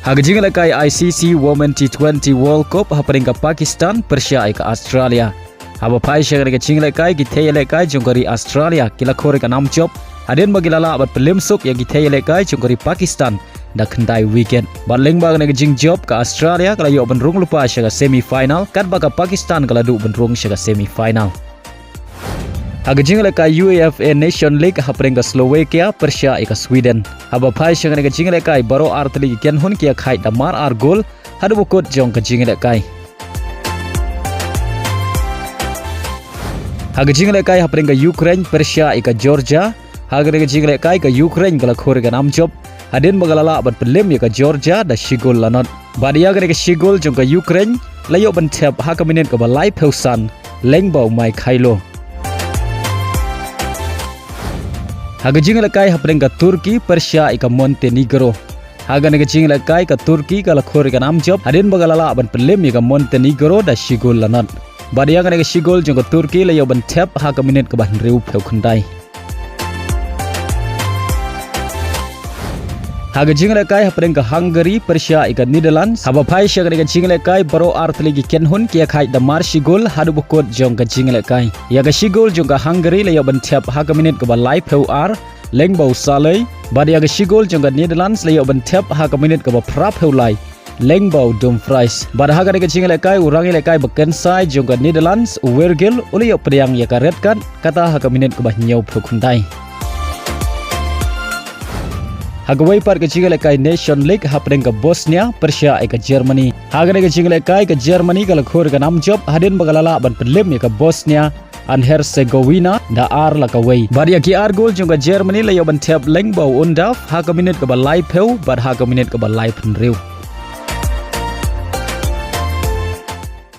Hagajing lekai ICC Women T20 World Cup haparing ke Pakistan Persia ke Australia. Haba pai syang ke jing lekai githe lekai jongkari Australia kila khore ka nam chop. Hadin bagilala abat pelim suk ya githe lekai jongkari Pakistan da khandai weekend. Baling bag ne jing job ke Australia kala yo benrung lupa syaga semi final kat baga Pakistan kala du benrung syaga semi final. Hagajing lekai UEFA Nation League haparing ke Slovakia Persia ke Sweden. Haba pai syang ne jing lekai baro artli ken hun kia khait da mar ar gol hadu bukut jong ke jing lekai. Hagajing lekai haparing ke Ukraine Persia ke Georgia. Hagajing jing lekai ke Ukraine kala khore ke nam chop. Hadin bagalala abat pelim ya ke Georgia da shigol lanot. Badia ke shigol jong ke Ukraine layo bentep ha ke minit ke balai peusan lengbau mai khailo. Hagajing lekai haparing ke Turki Persia ke Montenegro. Hagan ke jing lekai ke Turki kala khore ke nam chop. Hadin bagalala abat pelim ya ke Montenegro da shigol lanot. Badia ke shigol jong ke Turki layo bentep ha ke minit ke ban riu peu khandai. Hagajing lekai haparing ke Hungary Persia ke Netherlands. Haba pai syag ke jing lekai baro artli gi kenhun Iakhait da mar shigol hadu bukut jong ke jing lekai. Ya ke shigol jong ke Hungary layo bentep ha ke minit ke balai peu ar lengbau salai. Badia ke shigol jong ke Netherlands layo bentep ha ke minit ke pra peu lai lengbau dumfries. Bad ha ke jing lekai urangi lekai beken sai jong ke Netherlands Virgil uli yo priang ya ka red card kata ha ke minit ke bah nyau peu khandai. Hagawai par ke jing lekai Nation League haparing ke Bosnia Persia ke Germany. Hagane ke jing lekai ke Germany kala khor ke nam job hadin bagalala ban pelim ke Bosnia and Herzegovina da ar la kawai. Badia ki ar gol jong ke Germany layo ban tep lengbau undaf ha ke minit ke balai peu bad ha ke minit ke balai penriu.